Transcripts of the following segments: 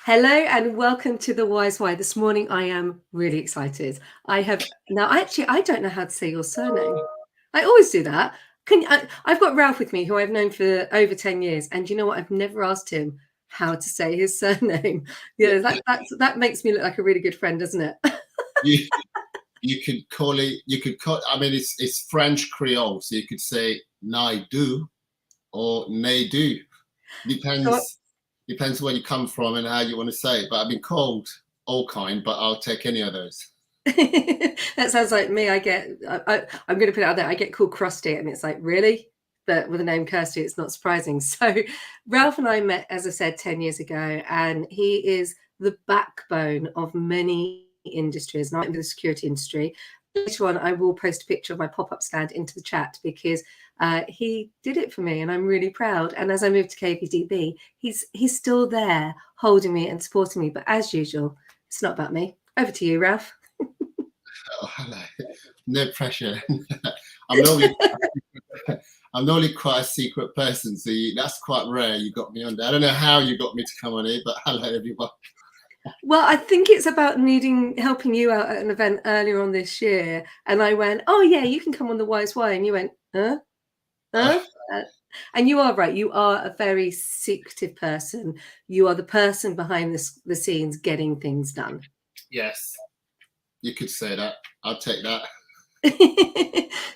Hello and welcome to the Wise Why. This morning I am really excited. I don't know how to say your surname. I always do that. I've got Ralph with me, who I've known for over 10 years, and you know what? I've never asked him how to say his surname. Yeah, That makes me look like a really good friend, doesn't it? you you could call it. You could call. I mean, it's French Creole, so you could say "naidu" or "naidu." So Depends where you come from and how you want to say it. But I've been called all kind, but I'll take any of those. that sounds like me. I'm going to put it out there. I get called Krusty, and it's like, really? But with the name Kirsty, it's not surprising. So Ralph and I met, as I said, 10 years ago, and he is the backbone of many industries, not in the security industry. Later on, I will post a picture of my pop-up stand into the chat because he did it for me, and I'm really proud. And as I moved to KBDB, he's still there, holding me and supporting me. But as usual, it's not about me. Over to you, Ralph. Oh, hello. No pressure. I'm normally I'm normally quite a secret person, so that's quite rare. You got me on there. I don't know how you got me to come on here, but hello everyone. Well, I think it's about helping you out at an event earlier on this year. And I went, oh, yeah, you can come on the Wise Why. And you went, huh? Huh? And you are right. You are a very secretive person. You are the person behind the scenes getting things done. Yes, you could say that. I'll take that.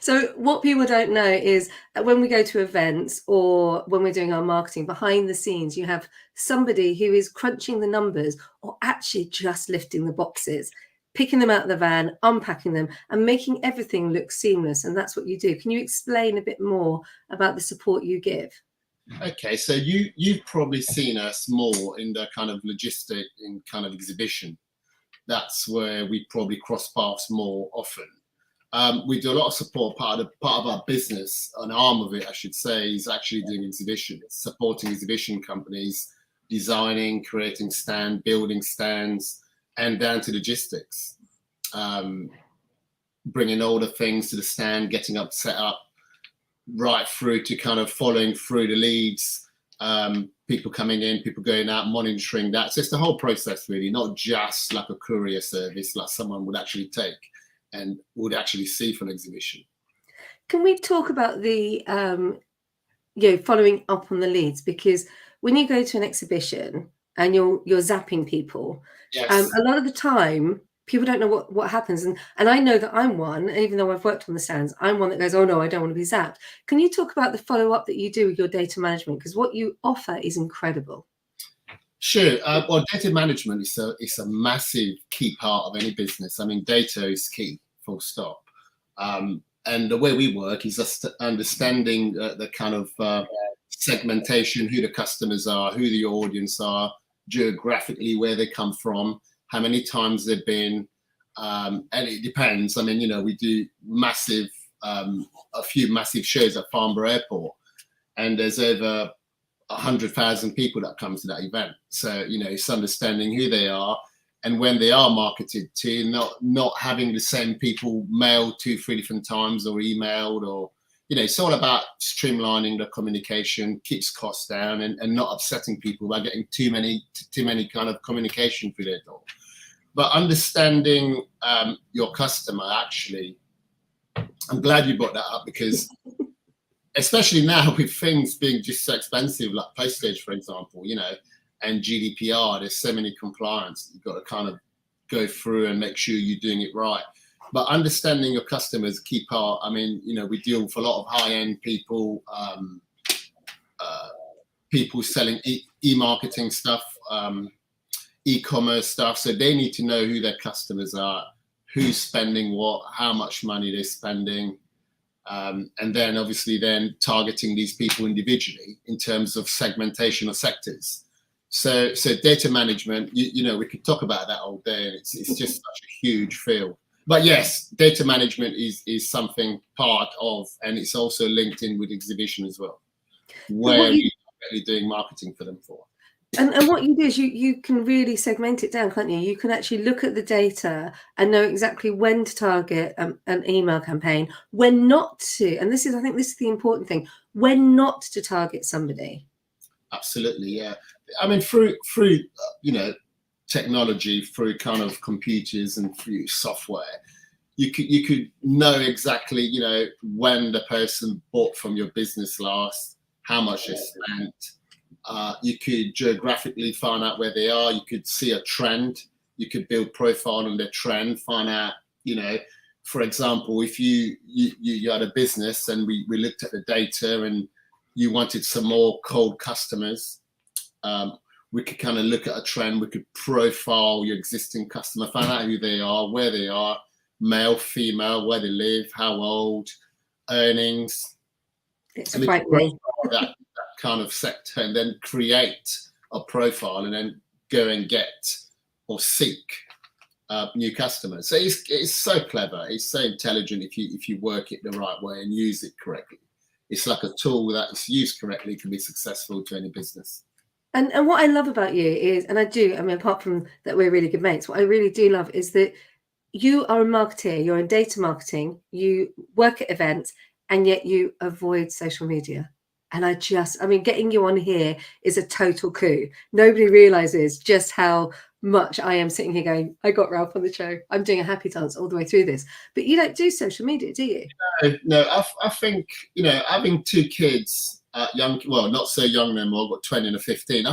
So what people don't know is that when we go to events or when we're doing our marketing behind the scenes, you have somebody who is crunching the numbers or actually just lifting the boxes, picking them out of the van, unpacking them and making everything look seamless. And that's what you do. Can you explain a bit more about the support you give? Okay, so you've probably seen us more in the kind of logistic in kind of exhibition. That's where we probably cross paths more often. We do a lot of support. Part of our business, an arm of it, I should say, is actually doing exhibitions, supporting exhibition companies, designing, creating building stands, and down to logistics, bringing all the things to the stand, getting up, set up, right through to kind of following through the leads, people coming in, people going out, monitoring that. So it's the whole process really, not just like a courier service like someone would actually take and would actually see for an exhibition. Can we talk about the following up on the leads? Because when you go to an exhibition and you're zapping people, Yes. a lot of the time people don't know what happens. And I know that I'm one, even though I've worked on the stands, I'm one that goes, oh no, I don't want to be zapped. Can you talk about the follow-up that you do with your data management? Because what you offer is incredible. Sure. Well, data management is a massive key part of any business. I mean, data is key, full stop. And the way we work is just understanding the kind of segmentation, who the customers are, who the audience are, geographically where they come from, how many times they've been, and it depends. I mean, we do a few massive shows at Farnborough Airport, and there's over 100,000 people that come to that event. So it's understanding who they are and when they are marketed to, not having the same people mailed 2-3 different times or emailed, or it's all about streamlining the communication, keeps costs down, and not upsetting people by getting too many kind of communication through their door. But understanding your customer, actually, I'm glad you brought that up, because especially now with things being just so expensive, like postage, for example, and GDPR, there's so many compliance you've got to kind of go through and make sure you're doing it right. But understanding your customers is a key part. I mean, we deal with a lot of high-end people, people selling e-marketing stuff, e-commerce stuff. So they need to know who their customers are, who's spending what, how much money they're spending. And then obviously targeting these people individually in terms of segmentation of sectors. So data management, we could talk about that all day, and it's just such a huge field. But yes, data management is something part of, and it's also linked in with exhibition as well, where we're doing marketing for them for. And what you do is you can really segment it down, can't you? You can actually look at the data and know exactly when to target an email campaign, when not to. And I think this is the important thing, when not to target somebody. Absolutely, yeah. I mean, through you know, technology, through kind of computers and through software, you could know exactly, you know, when the person bought from your business last, how much they spent. You could geographically find out where they are. You could see a trend. You could build profile on their trend, find out, you know, for example, if you had a business and we looked at the data and you wanted some more cold customers, we could kind of look at a trend. We could profile your existing customer, find out who they are, where they are, male, female, where they live, how old, earnings. It's And we could frightening. profile that kind of sector and then create a profile and then go and get or seek new customers. So it's so clever. It's so intelligent if you work it the right way and use it correctly. It's like a tool that is used correctly can be successful to any business. And what I love about you is, and I mean, apart from that we're really good mates, what I really do love is that you are a marketer, you're in data marketing, you work at events, and yet you avoid social media. And I mean, getting you on here is a total coup. Nobody realizes just how much I am sitting here going, I got Ralph on the show. I'm doing a happy dance all the way through this. But you don't do social media, do you? No, I think, you know, having two kids, young, well, not so young no more, got 20 and a 15.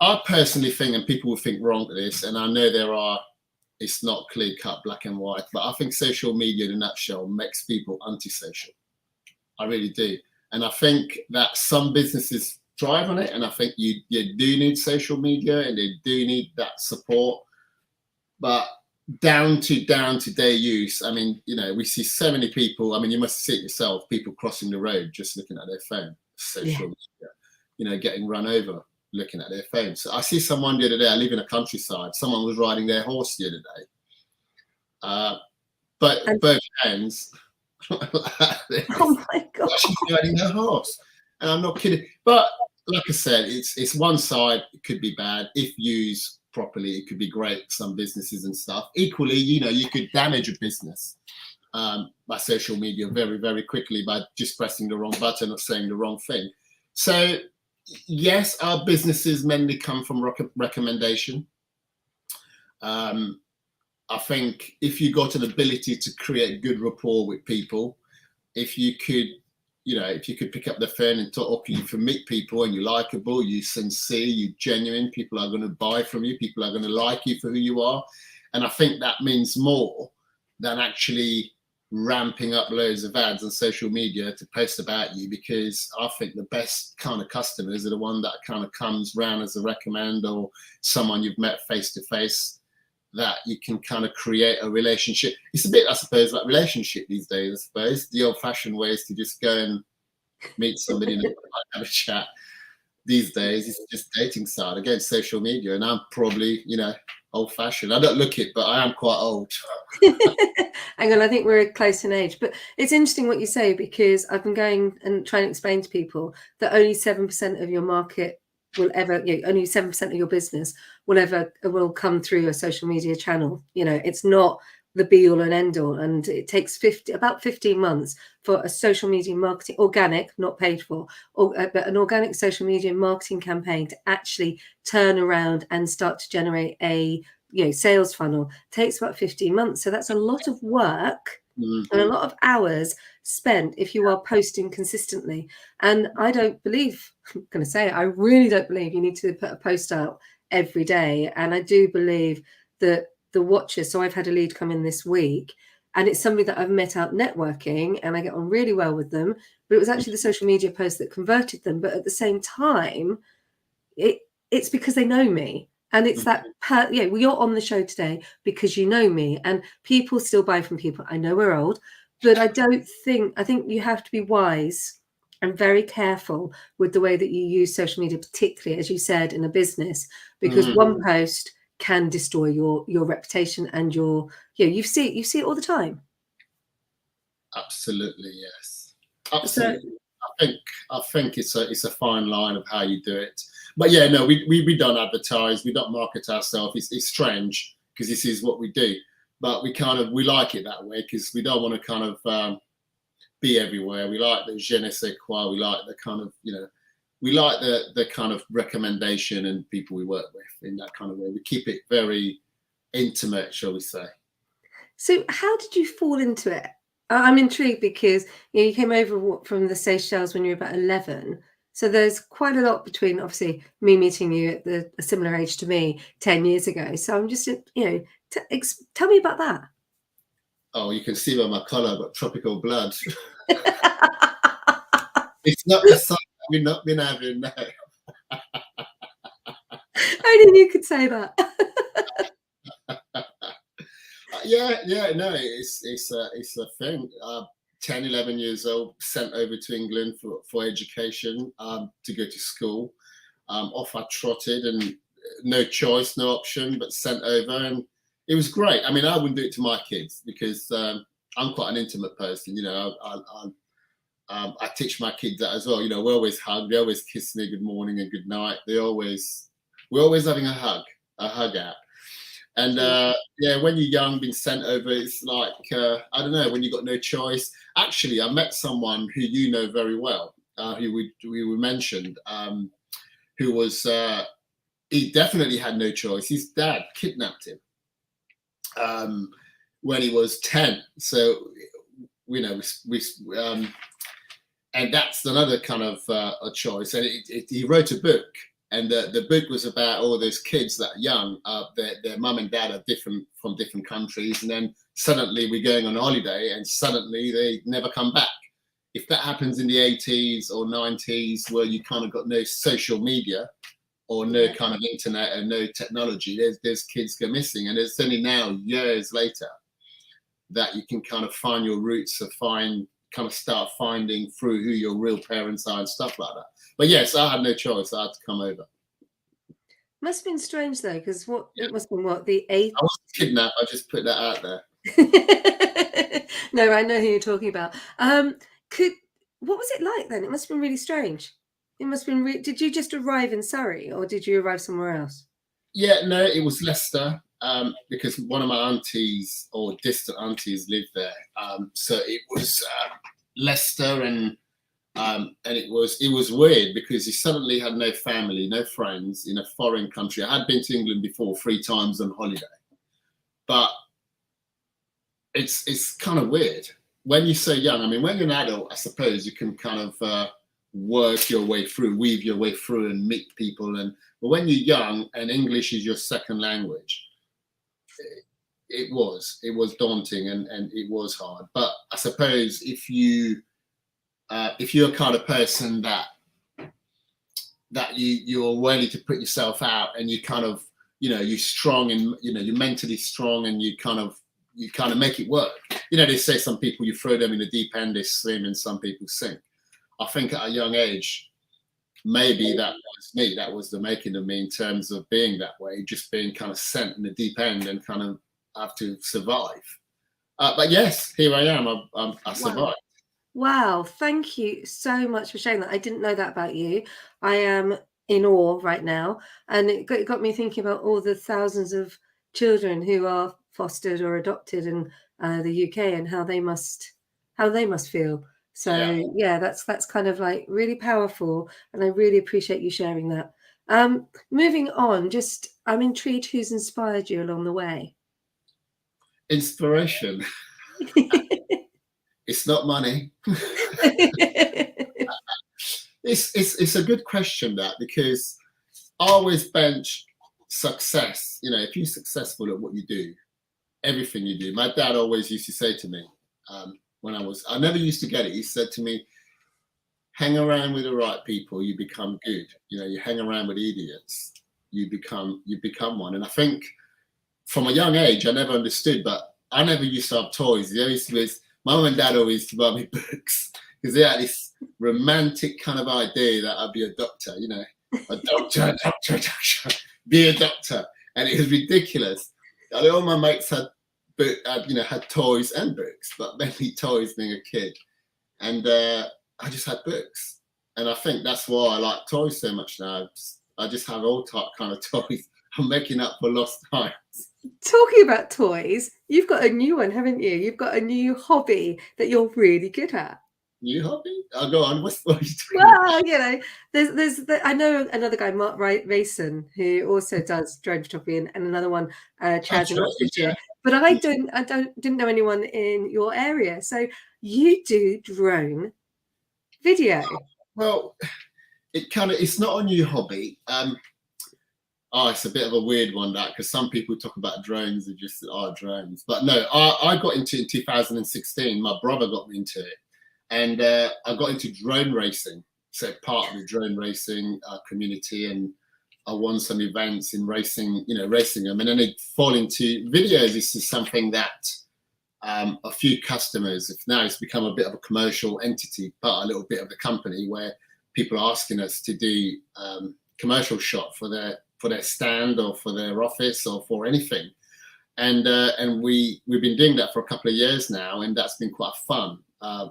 I personally think, and people will think wrong to this, and I know it's not clear cut black and white, but I think social media in a nutshell makes people antisocial. I really do. And I think that some businesses thrive on it. And I think you do need social media and they do need that support. But down to their use, I mean, you know, we see so many people, I mean, you must see it yourself, people crossing the road just looking at their phone, social media, you know, getting run over, looking at their phone. So I see someone the other day, I live in a countryside, someone was riding their horse the other day. But both hands, oh my God. she's riding her horse. And I'm not kidding. But like I said, it's one side, it could be bad. If used properly, it could be great for some businesses and stuff. Equally, you know, you could damage a business by social media very, very quickly by just pressing the wrong button or saying the wrong thing. So yes, our businesses mainly come from recommendation. I think if you got an ability to create good rapport with people, if you could, you know, if you could pick up the phone and talk, you can meet people and you're likable, you're sincere, you're genuine, people are going to buy from you, people are going to like you for who you are. And I think that means more than actually ramping up loads of ads on social media to post about you, because I think the best kind of customers are the one that kind of comes round as a recommend or someone you've met face to face, that you can kind of create a relationship. It's a bit, I suppose, like relationship these days, I suppose. The old-fashioned way is to just go and meet somebody and have a chat. These days, it's just dating side. Again, social media, and I'm probably, you know, old-fashioned. I don't look it, but I am quite old. Hang on, I think we're close in age. But it's interesting what you say, because I've been going and trying to explain to people that only 7% of your market will ever, you know, only 7% of your business will come through a social media channel. You know, it's not the be all and end all, and it takes about 15 months for a social media marketing, organic, not paid for, but an organic social media marketing campaign to actually turn around and start to generate a, you know, sales funnel. It takes about 15 months. So that's a lot of work and a lot of hours spent if you are posting consistently. And I don't believe, I'm going to say it, I really don't believe you need to put a post out every day. And I do believe that the watchers, so I've had a lead come in this week, and it's somebody that I've met out networking and I get on really well with them, but it was actually the social media post that converted them. But at the same time, it's because they know me. And it's that, yeah, well, you're on the show today because you know me, and people still buy from people. I know we're old, but I think you have to be wise and very careful with the way that you use social media, particularly, as you said, in a business, because one post can destroy your reputation and your, you know, you see it all the time. Absolutely, yes. Absolutely. So, I think it's a fine line of how you do it. But yeah, no, we don't advertise, we don't market ourselves. It's strange because this is what we do. But we like it that way because we don't want to kind of be everywhere. We like the je ne sais quoi. We like the kind of, you know, we like the kind of recommendation and people we work with in that kind of way. We keep it very intimate, shall we say. So how did you fall into it? I'm intrigued because you came over from the Seychelles when you were about 11. So there's quite a lot between, obviously, me meeting you at a similar age to me 10 years ago. So I'm just, tell me about that. Oh, you can see by my colour, I've got tropical blood. It's not the sun that we've not been having now. Only you could say that. No, it's a thing. 10, 11 years old, sent over to England for education, to go to school. Off I trotted, and no choice, no option, but sent over, and it was great. I mean, I wouldn't do it to my kids because I'm quite an intimate person. I teach my kids that as well. We always hug, they always kiss me good morning and good night. We're always having a hug out. And when you're young, being sent over, it's like, I don't know, when you got no choice. Actually, I met someone who you know very well, who we mentioned, who was, he definitely had no choice. His dad kidnapped him when he was 10. So, and that's another kind of a choice. And he wrote a book. And the book was about all those kids that are young, their mum and dad are different from different countries. And then suddenly we're going on holiday and suddenly they never come back. If that happens in the 80s or 90s, where you kind of got no social media or no kind of internet and no technology, there's kids go missing. And it's only now, years later, that you can kind of find your roots, start finding through who your real parents are and stuff like that. But yes, I had no choice. I had to come over. Must have been strange though, because it must have been the 8th. I wasn't kidnapped. I just put that out there. No, I know who you're talking about. What was it like then? It must have been really strange. It must have been. Did you just arrive in Surrey, or did you arrive somewhere else? Yeah, no, it was Leicester, because one of my aunties or distant aunties lived there. So it was Leicester, and it was weird because he suddenly had no family, no friends in a foreign country. I had been to England before 3 times on holiday, but it's kind of weird when you're so young. I mean, when you're an adult, I suppose you can kind of work your way through, weave your way through, and meet people. But when you're young and English is your second language, it was daunting and it was hard. But I suppose if you're a kind of person that you're willing to put yourself out, and you kind of, you're strong, and you're mentally strong, and you kind of make it work. They say some people, you throw them in the deep end, they swim, and some people sink. I think at a young age, maybe that was me. That was the making of me in terms of being that way, just being kind of sent in the deep end and kind of have to survive. But yes, here I am. I survived. Wow, thank you so much for sharing that. I didn't know that about you. I am in awe right now. And it got me thinking about all the thousands of children who are fostered or adopted in the UK, and how they must feel. So yeah, that's kind of like really powerful, and I really appreciate you sharing that. Moving on, I'm intrigued who's inspired you along the way. Inspiration. It's not money. It's a good question, that, because I always bench success. If you're successful at what you do, everything you do. My dad always used to say to me, when I never used to get it. He said to me, hang around with the right people, you become good. You hang around with idiots, you become one. And I think from a young age, I never understood, but I never used to have toys. My mum and dad always used to buy me books because they had this romantic kind of idea that I'd be a doctor, a doctor, be a doctor. And it was ridiculous. All my mates had toys and books, but mainly toys being a kid. And I just had books. And I think that's why I like toys so much now. I just have all kind of toys. I'm making up for lost times. Talking about toys, you've got a new one, haven't you? You've got a new hobby that you're really good at. New hobby? I'll go on. What are you talking about? Well, you know, I know another guy, Mark Rayson, who also does drone photography, and another one, Chaz in Actually, Oxfordshire. yeah. But I didn't know anyone in your area. So you do drone video. Well, it's not a new hobby. It's a bit of a weird one, that, because some people talk about drones and just drones. But no, I got into it in 2016. My brother got me into it, and I got into drone racing. So part of the drone racing community, and I won some events in racing, racing them, and then it fall into videos. This is something that a few customers, if now it's become a bit of a commercial entity, but a little bit of the company, where people are asking us to do commercial shot for their stand or for their office or for anything, and we've been doing that for a couple of years now, and that's been quite fun,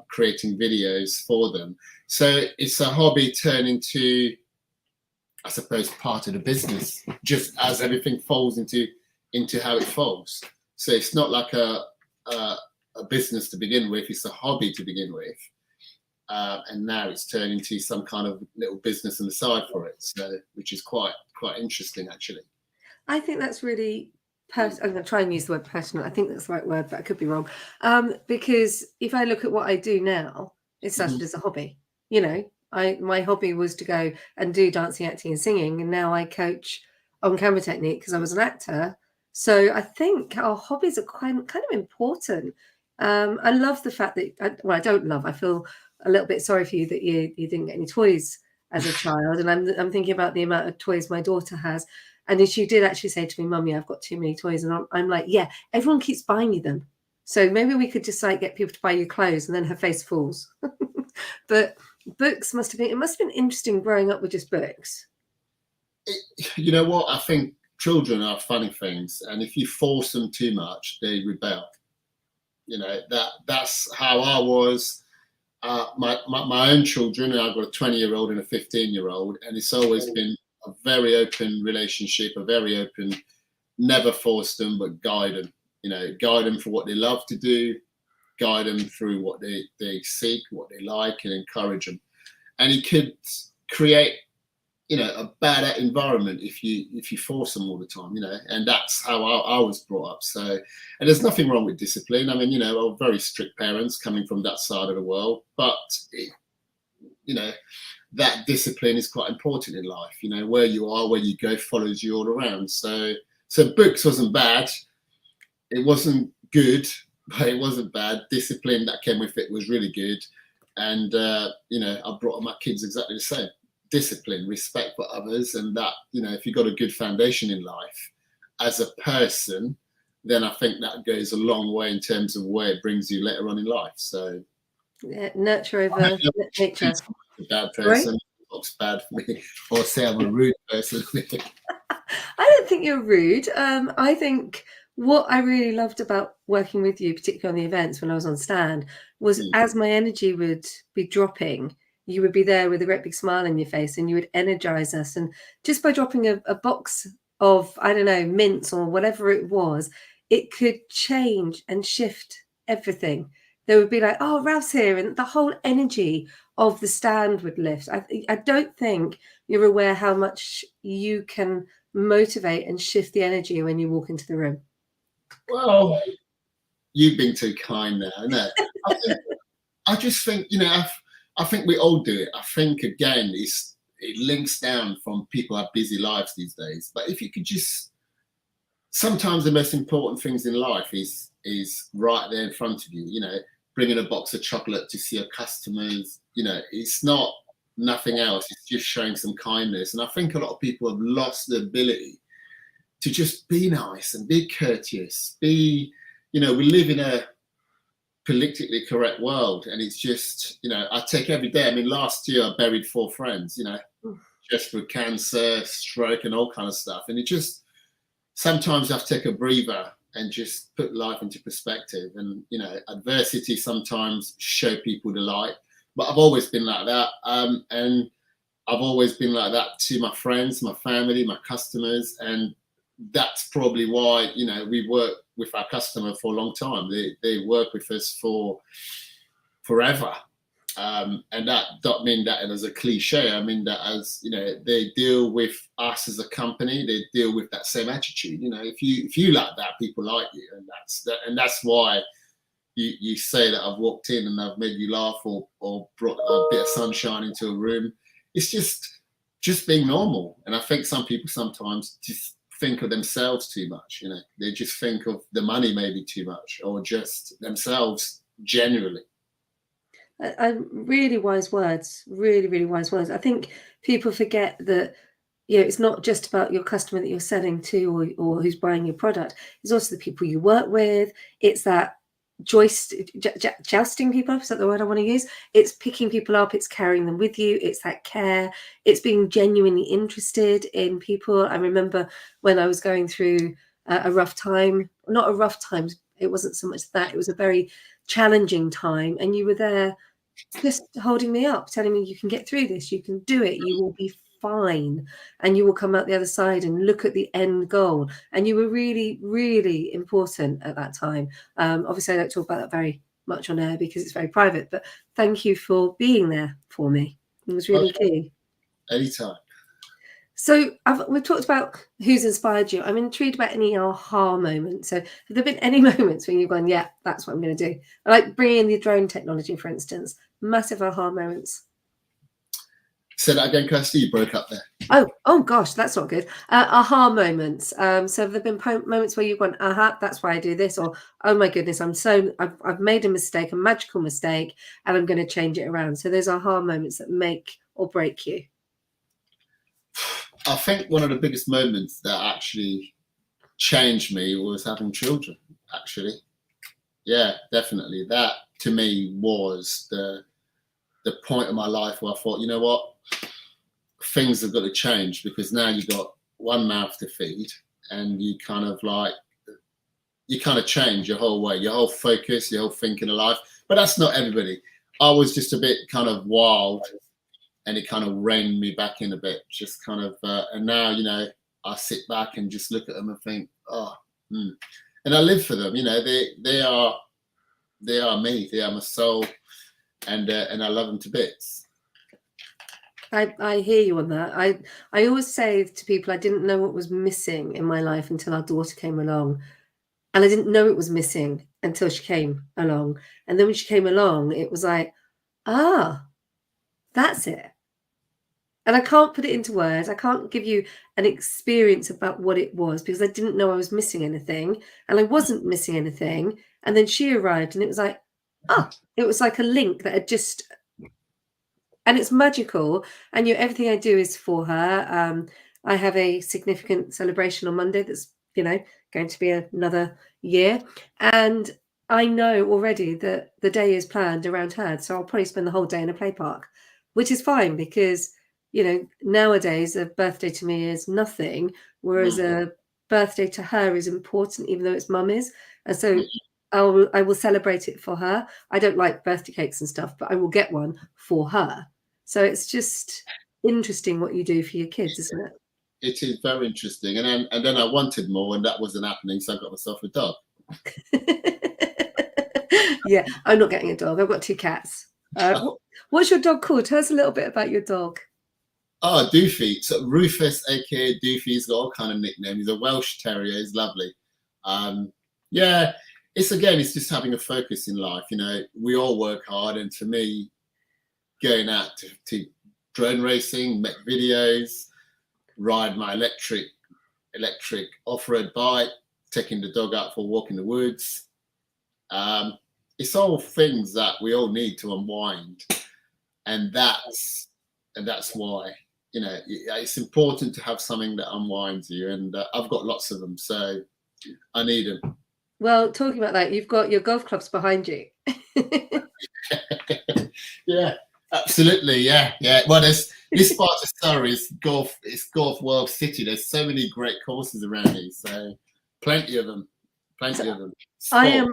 creating videos for them. So it's a hobby turned into, I suppose, part of the business, just as everything falls into how it falls. So it's not like a business to begin with; it's a hobby to begin with, and now it's turned into some kind of little business on the side for it. So, which is quite interesting, actually. I think that's really I'm going to try and use the word personal. I think that's the right word, but I could be wrong. Because if I look at what I do now, it started as a hobby. You know, my hobby was to go and do dancing, acting, and singing, and now I coach on camera technique because I was an actor. So I think our hobbies are kind of important. I love the fact that I don't love. I feel a little bit sorry for you that you didn't get any toys as a child, and I'm thinking about the amount of toys my daughter has. And she did actually say to me, "Mummy, I've got too many toys," and I'm like, "Yeah, everyone keeps buying you them, so maybe we could just like get people to buy you clothes," and then her face falls. But books must have been interesting growing up with just books. You know what? I think children are funny things, and if you force them too much, they rebel. You know, that's how I was. My own children, I've got a 20-year-old and a 15-year-old, and it's always been a very open relationship, a very open, never force them, but guide them. You know, guide them for what they love to do, guide them through what they seek, what they like, and encourage them. And it could create, a bad environment if you force them all the time, and that's how I was brought up. So, and there's nothing wrong with discipline. I mean, we're very strict parents coming from that side of the world, but that discipline is quite important in life. Where you are, where you go, follows you all around. So books wasn't bad. It wasn't good, but it wasn't bad. Discipline that came with it was really good. And, I brought up my kids exactly the same. Discipline, respect for others, and that, if you've got a good foundation in life as a person, then I think that goes a long way in terms of where it brings you later on in life. So, nurture over nature. A bad person, looks bad for me, or say I'm a rude person. I don't think you're rude. I think what I really loved about working with you, particularly on the events when I was on stand, was as my energy would be dropping, you would be there with a great big smile on your face, and you would energize us. And just by dropping a box of, I don't know, mints or whatever it was, it could change and shift everything. There would be like, "Oh, Ralph's here," and the whole energy of the stand would lift. I don't think you're aware how much you can motivate and shift the energy when you walk into the room. Well, you've been too kind now. No, I just think, I think we all do it. I think, again, it links down from people have busy lives these days. But if you could just, sometimes the most important things in life is right there in front of you, bringing a box of chocolate to see your customers, it's not nothing else. It's just showing some kindness. And I think a lot of people have lost the ability to just be nice and be courteous, we live in a politically correct world, and it's just, I take every day. I mean, last year I buried 4 friends, just with cancer, stroke, and all kind of stuff. And it just, sometimes I have to take a breather and just put life into perspective. And, adversity sometimes show people the light, but I've always been like that. And I've always been like that to my friends, my family, my customers. And that's probably why, we work with our customer for a long time. They work with us for forever. And that don't mean that as a cliche. I mean that as, you know, they deal with us as a company. They deal with that same attitude. You know, if you like that, people like you, and that's why you say that I've walked in and I've made you laugh or brought a bit of sunshine into a room. It's just being normal. And I think some people sometimes just think of themselves too much. You know, they just think of the money maybe too much, or just themselves generally. Really wise words, really, really wise words. I think people forget that, you know, it's not just about your customer that you're selling to or who's buying your product. It's also the people you work with. It's that jousting people up, is that the word I want to use? It's picking people up, it's carrying them with you, it's that care, it's being genuinely interested in people. I remember when I was going through a rough time, not a rough time, it wasn't so much that, it was a very challenging time, and you were there just holding me up, telling me you can get through this, you can do it, you will be fine, and you will come out the other side and look at the end goal. And you were really, really important at that time. Obviously, I don't talk about that very much on air because it's very private, but thank you for being there for me. It was really key. Anytime. So we've talked about who's inspired you. I'm intrigued about any aha moments. So have there been any moments when you've gone, yeah, that's what I'm going to do? Like bringing in the drone technology, for instance, massive aha moments. Say that again, Kirsty. You broke up there. Oh gosh, that's not good. Aha moments. So have there been moments where you've gone, aha, that's why I do this, or oh my goodness, I've made a mistake, a magical mistake, and I'm going to change it around. So there's aha moments that make or break you. I think one of the biggest moments that actually changed me was having children, actually. Yeah, definitely. That to me was the point of my life where I thought, you know what, things have got to change, because now you've got one mouth to feed, and you kind of change your whole way, your whole focus, your whole thinking of life. But that's not everybody. I was just a bit kind of wild, and it kind of reined me back in a bit, just kind of, and now, you know, I sit back and just look at them and think, and I live for them. You know, they are me, they are my soul, and I love them to bits. I hear you on that. I always say to people, I didn't know what was missing in my life until our daughter came along, and I didn't know it was missing until she came along. And then when she came along, it was like, that's it. And I can't put it into words. I can't give you an experience about what it was, because I didn't know I was missing anything, and I wasn't missing anything. And then she arrived, and it was like, it was like a link that had just, and it's magical. And everything I do is for her. I have a significant celebration on Monday that's, you know, going to be another year. And I know already that the day is planned around her. So I'll probably spend the whole day in a play park, which is fine, because, you know, nowadays a birthday to me is nothing, whereas a birthday to her is important, even though it's mummy's. And so I will celebrate it for her. I don't like birthday cakes and stuff, but I will get one for her. So it's just interesting what you do for your kids, isn't it? It is very interesting. And then I wanted more, and that wasn't happening, so I got myself a dog. Yeah, I'm not getting a dog. I've got 2 cats. What's your dog called? Tell us a little bit about your dog. Oh, Doofy. So Rufus, aka Doofy, he's got all kind of nicknames. He's a Welsh Terrier. He's lovely. Yeah, it's just having a focus in life. You know, we all work hard, and for me, going out to drone racing, make videos, ride my electric off-road bike, taking the dog out for a walk in the woods. It's all things that we all need to unwind, and that's why, you know, it's important to have something that unwinds you, and I've got lots of them, so I need them. Well, talking about that, you've got your golf clubs behind you. Yeah, absolutely. Yeah. Well, this part of Surrey is golf. It's Golf World City. There's so many great courses around here, so plenty of them. Sport.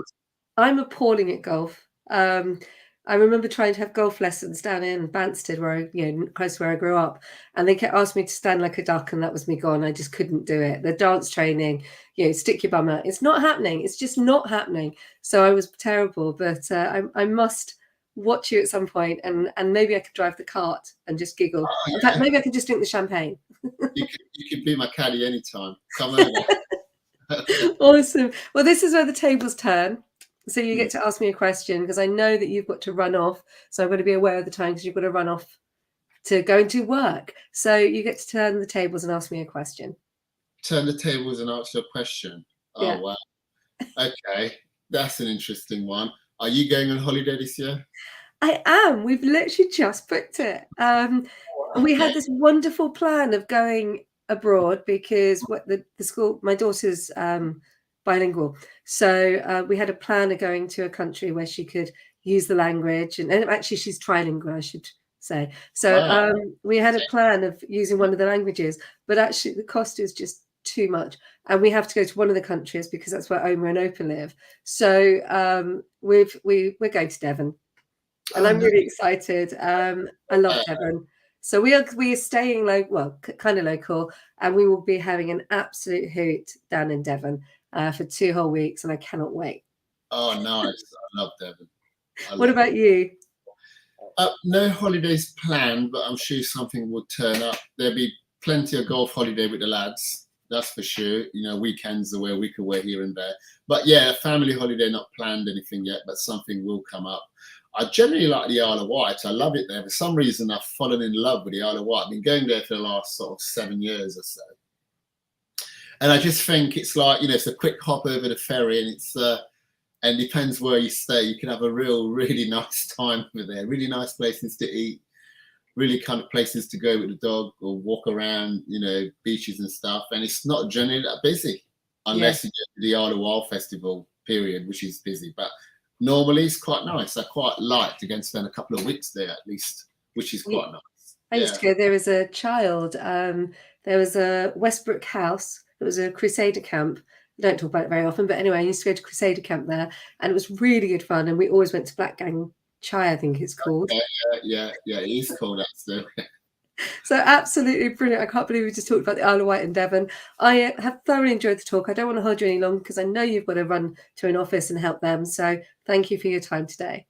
I'm appalling at golf. I remember trying to have golf lessons down in Banstead, where close to where I grew up, and they kept asking me to stand like a duck, and that was me gone. I just couldn't do it. The dance training, stick your bum out. It's not happening. It's just not happening. So I was terrible, but I must watch you at some point, and maybe I could drive the cart and just giggle. Oh, In fact, yeah. maybe I could just drink the champagne. You could be my caddy anytime. Come over. Awesome. Well, this is where the tables turn. So you get to ask me a question, because I know that you've got to run off. So I'm going to be aware of the time, because you've got to run off to go into work. So you get to turn the tables and ask me a question. Turn the tables and answer a question. Oh, Yeah. wow. Okay. That's an interesting one. Are you going on holiday this year? I am. We've literally just booked it. We had this wonderful plan of going abroad, because what the school, my daughter's bilingual. So we had a plan of going to a country where she could use the language. And actually, she's trilingual, I should say. So Wow. we had a plan of using one of the languages, but actually the cost is just too much. And we have to go to one of the countries, because that's where Oma and Opa live. So we're going to Devon. And I'm really excited. I love Devon. So we are staying kind of local, and we will be having an absolute hoot down in Devon for 2 whole weeks, and I cannot wait. Oh, nice. I love Devon. What about you? No holidays planned, but I'm sure something will turn up. There'll be plenty of golf holiday with the lads. That's for sure. You know, weekends away, week away here and there. But yeah, family holiday not planned anything yet, but something will come up. I generally like the Isle of Wight. I love it there. For some reason, I've fallen in love with the Isle of Wight. I've been going there for the last sort of 7 years or so. And I just think it's like, you know, it's a quick hop over the ferry, and it's and depends where you stay. You can have a really nice time over there. Really nice places to eat, really kind of places to go with the dog or walk around, you know, beaches and stuff. And it's not generally that busy, unless you get to the Isle of Wight festival period, which is busy. But normally it's quite nice. I quite like to go and spend a couple of weeks there at least, which is quite nice. I used to go there as a child. There was a Westbrook House. It was a Crusader camp. I don't talk about it very often, but anyway, I used to go to Crusader camp there, and it was really good fun. And we always went to Blackgang Chai, I think it's called. Yeah, it is called that still. So absolutely brilliant. I can't believe we just talked about the Isle of Wight and Devon. I have thoroughly enjoyed the talk. I don't want to hold you any longer, because I know you've got to run to an office and help them. So thank you for your time today.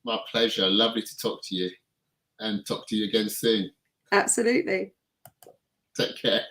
My pleasure. Lovely to talk to you, and talk to you again soon. Absolutely. Take care.